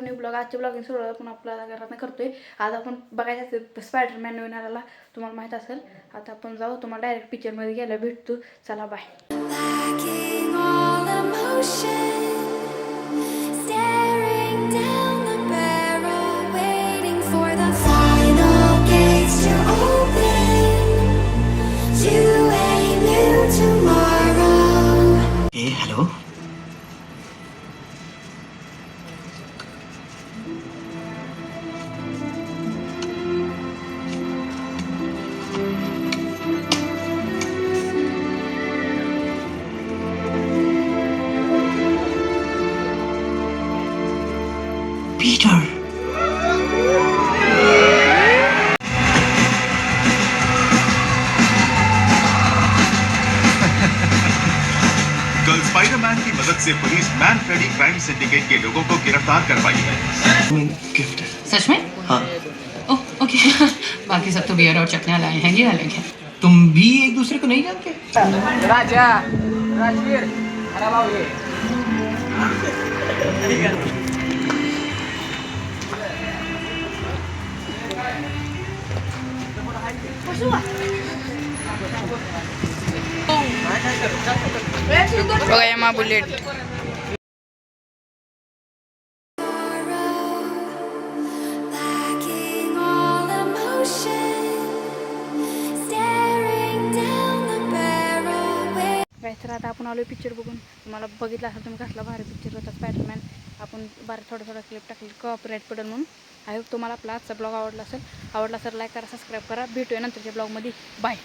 New blog. आजचे blogging सुरू पण आपल्याला घरात करतोय. आज आपण बघायचं स्पायडरमॅन नवीन आलेला, तुम्हाला माहीत असेल. आता आपण जाऊ, तुम्हाला डायरेक्ट पिक्चरमध्ये गेल्या भेटतो. चला बाय. हेलो. Peter. कल स्पाइडरमैन की मदद से police man Freddy crime syndicate के लोगों को गिरफ्तार कर पाई है. गिफ्ट. सच में? हाँ. Oh okay. बाकी सब तो बियर और चटनियाँ लाए हैं, ये अलग है. तुम भी एक दूसरे को नहीं जानते? राजा राजवीर अरे भाऊ ये बघा यामा बुलेट. तर आता आपण आलो पिक्चर बघून. तुम्हाला बघितलं असेल तुम्ही कसला भारी पिक्चर होता स्पायडरमॅन. आपण थोडं क्लिप टाकली, कॉपीराईट पडेल म्हणून. आय होप तुम्हाला आपला आजचा ब्लॉग आवडला असेल. आवडला तर लाईक करा, सबस्क्राईब करा. भेटूया नंतरच्या ब्लॉगमध्ये. बाय.